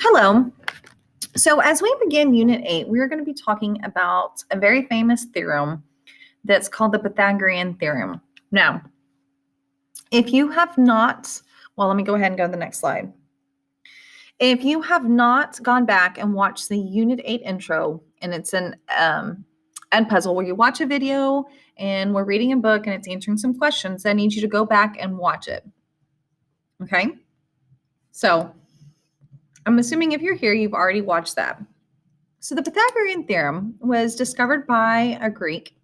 Hello. So as we begin Unit 8, we're going to be talking about a very famous theorem that's called the Pythagorean theorem. Now, if you have not, let me go ahead and go to the next slide. If you have not gone back and watched the Unit 8 intro, and it's an Edpuzzle where you watch a video and we're reading a book and it's answering some questions, I need you to go back and watch it. Okay? So I'm assuming if you're here, you've already watched that. So the Pythagorean theorem was discovered by a Greek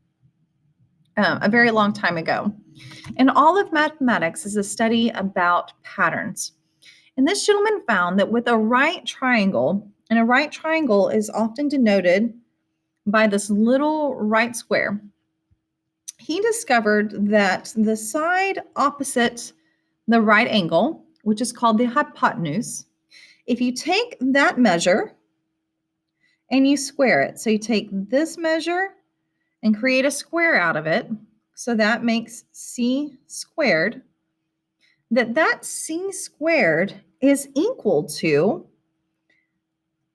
a very long time ago. And all of mathematics is a study about patterns. And this gentleman found that with a right triangle, and a right triangle is often denoted by this little right square, he discovered that the side opposite the right angle, which is called the hypotenuse, if you take that measure and you square it, so you take this measure and create a square out of it, so that makes c squared, that c squared is equal to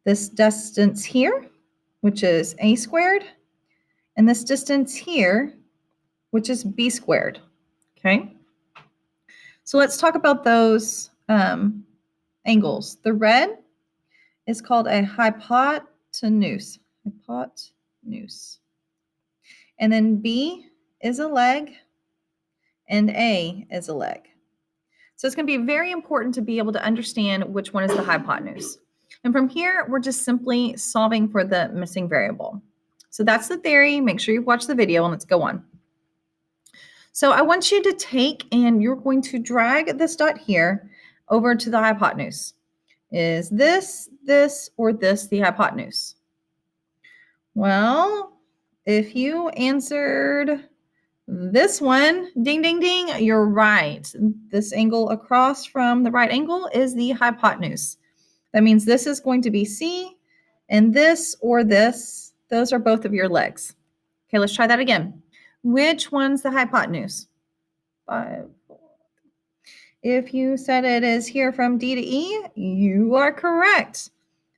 this distance here, which is a squared, and this distance here, which is b squared, okay? So let's talk about those angles. The red is called a hypotenuse. And then B is a leg and A is a leg. So it's going to be very important to be able to understand which one is the hypotenuse. And from here, we're just simply solving for the missing variable. So that's the theory. Make sure you watch the video and let's go on. So I want you to take and you're going to drag this dot here over to the hypotenuse. Is this, or this the hypotenuse? Well, if you answered this one, ding, ding, ding, you're right. This angle across from the right angle is the hypotenuse. That means this is going to be C, and this or this, those are both of your legs. Okay, let's try that again. Which one's the hypotenuse? 5, 4. If you said it is here from D to E, you are correct.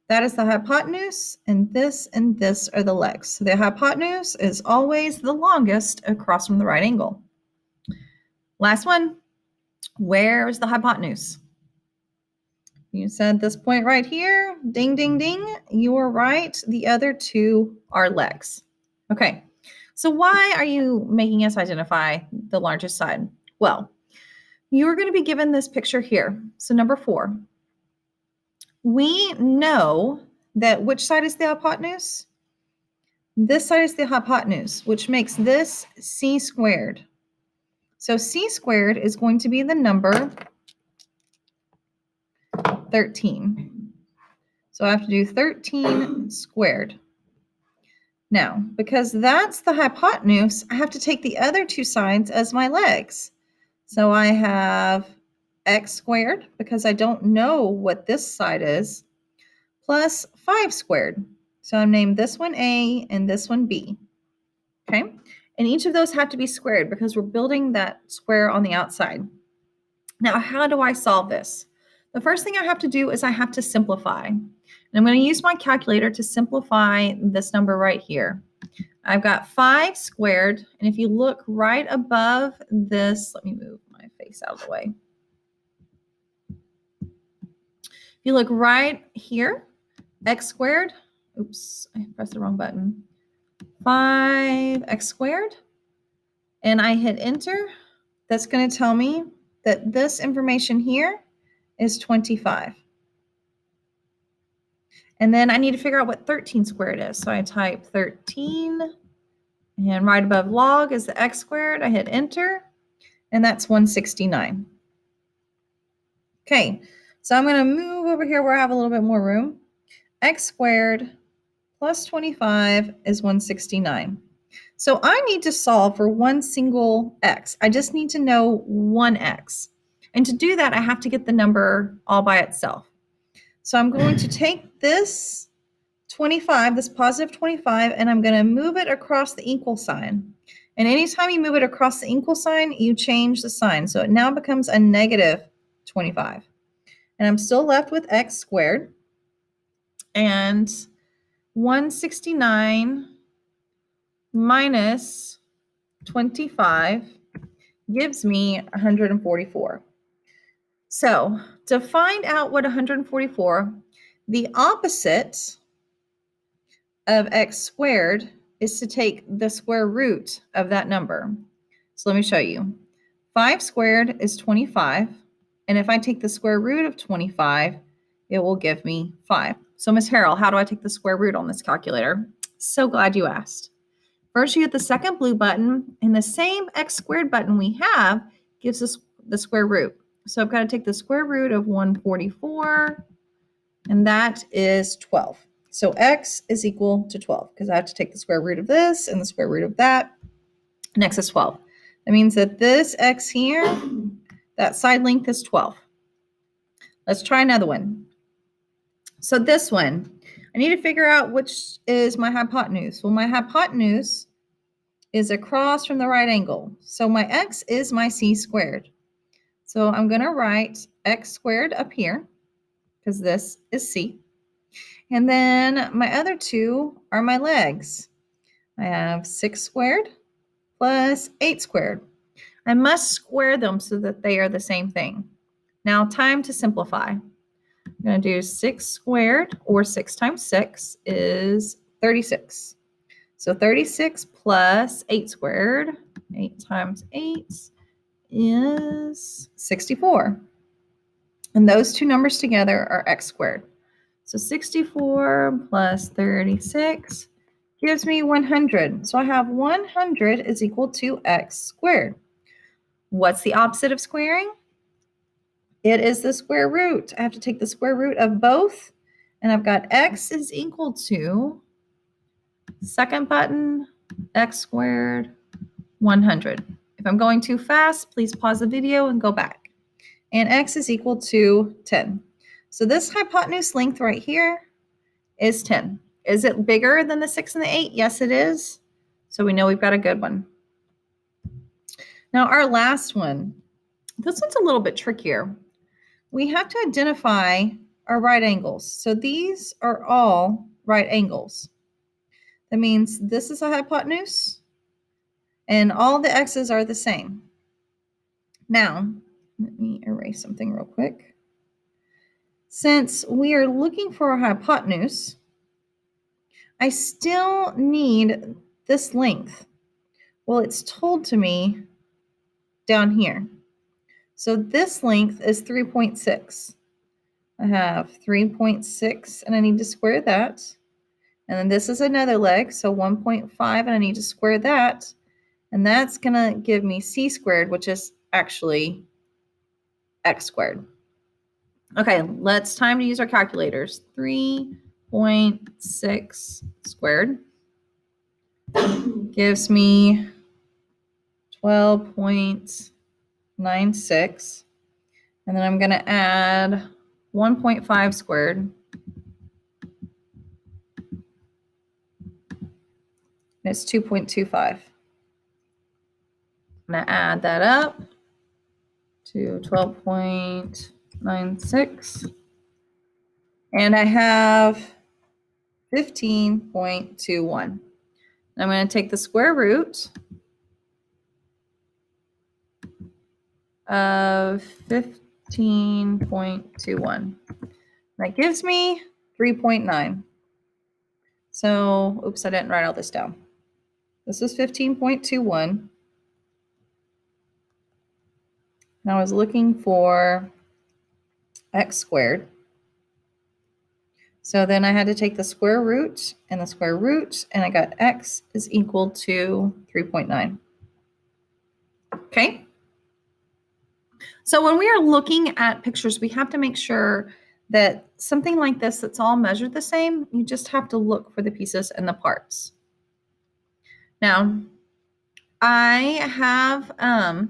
That is the hypotenuse, and this are the legs. So the hypotenuse is always the longest across from the right angle. Last one. Where is the hypotenuse? You said this point right here. Ding, ding, ding. You are right. The other two are legs. Okay. So why are you making us identify the largest side? Well, you're going to be given this picture here. So number 4. We know that which side is the hypotenuse? This side is the hypotenuse, which makes this c squared. So c squared is going to be the number 13. So I have to do 13 squared. Now, because that's the hypotenuse, I have to take the other two sides as my legs. So I have x squared, because I don't know what this side is, plus 5 squared. So I'm named this one A and this one B. Okay? And each of those have to be squared because we're building that square on the outside. Now, how do I solve this? The first thing I have to do is I have to simplify. And I'm going to use my calculator to simplify this number right here. I've got 5 squared. And if you look right above this, let me move my face out of the way. If you look right here, x squared, oops, I pressed the wrong button. 5x squared, and I hit enter. That's going to tell me that this information here is 25. And then I need to figure out what 13 squared is. So I type 13, and right above log is the x squared. I hit enter, and that's 169. Okay, so I'm going to move over here where I have a little bit more room. X squared plus 25 is 169. So I need to solve for one single x. I just need to know one x. And to do that, I have to get the number all by itself. So I'm going to take this 25, this positive 25, and I'm going to move it across the equal sign. And anytime you move it across the equal sign, you change the sign. So it now becomes a negative 25. And I'm still left with x squared. And 169 minus 25 gives me 144. So to find out what 144, the opposite of x squared is to take the square root of that number. So let me show you. 5 squared is 25. And if I take the square root of 25, it will give me 5. So Ms. Harrell, how do I take the square root on this calculator? So glad you asked. First, you hit the second blue button, and the same x squared button we have gives us the square root. So I've got to take the square root of 144, and that is 12. So x is equal to 12 because I have to take the square root of this and the square root of that, and x is 12. That means that this x here, that side length is 12. Let's try another one. So this one, I need to figure out which is my hypotenuse. Well, my hypotenuse is across from the right angle. So my x is my c squared. So I'm going to write x squared up here because this is c. And then my other two are my legs. I have 6 squared plus 8 squared. I must square them so that they are the same thing. Now, time to simplify. I'm going to do 6 squared, or 6 times 6 is 36. So 36 plus 8 squared, 8 times 8 is 64. And those two numbers together are x squared. So 64 plus 36 gives me 100. So I have 100 is equal to x squared. What's the opposite of squaring? It is the square root. I have to take the square root of both, and I've got x is equal to, second button, x squared, 100. If I'm going too fast, please pause the video and go back. And x is equal to 10. So this hypotenuse length right here is 10. Is it bigger than the 6 and the 8? Yes, it is. So we know we've got a good one. Now our last one, this one's a little bit trickier. We have to identify our right angles. So these are all right angles. That means this is a hypotenuse and all the x's are the same. Now, let me erase something real quick. Since we are looking for a hypotenuse, I still need this length. Well, it's told to me down here. So this length is 3.6. I have 3.6 and I need to square that. And then this is another leg, so 1.5, and I need to square that. And that's going to give me c squared, which is actually x squared. Okay, let's time to use our calculators. 3.6 squared gives me 12.96. And then I'm going to add 1.5 squared. And it's 2.25. I'm going to add that up to 12.96. And I have 15.21. I'm going to take the square root of 15.21. That gives me 3.9. So, oops, I didn't write all this down. This is 15.21. And I was looking for x squared. So then I had to take the square root and the square root, and I got x is equal to 3.9. Okay. So when we are looking at pictures, we have to make sure that something like this that's all measured the same, you just have to look for the pieces and the parts. Now, I have a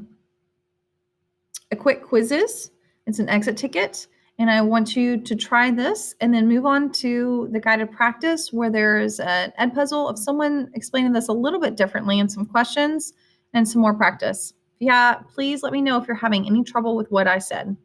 quick quizzes. It's an exit ticket. And I want you to try this and then move on to the guided practice where there's an Edpuzzle of someone explaining this a little bit differently and some questions and some more practice. Yeah, please let me know if you're having any trouble with what I said.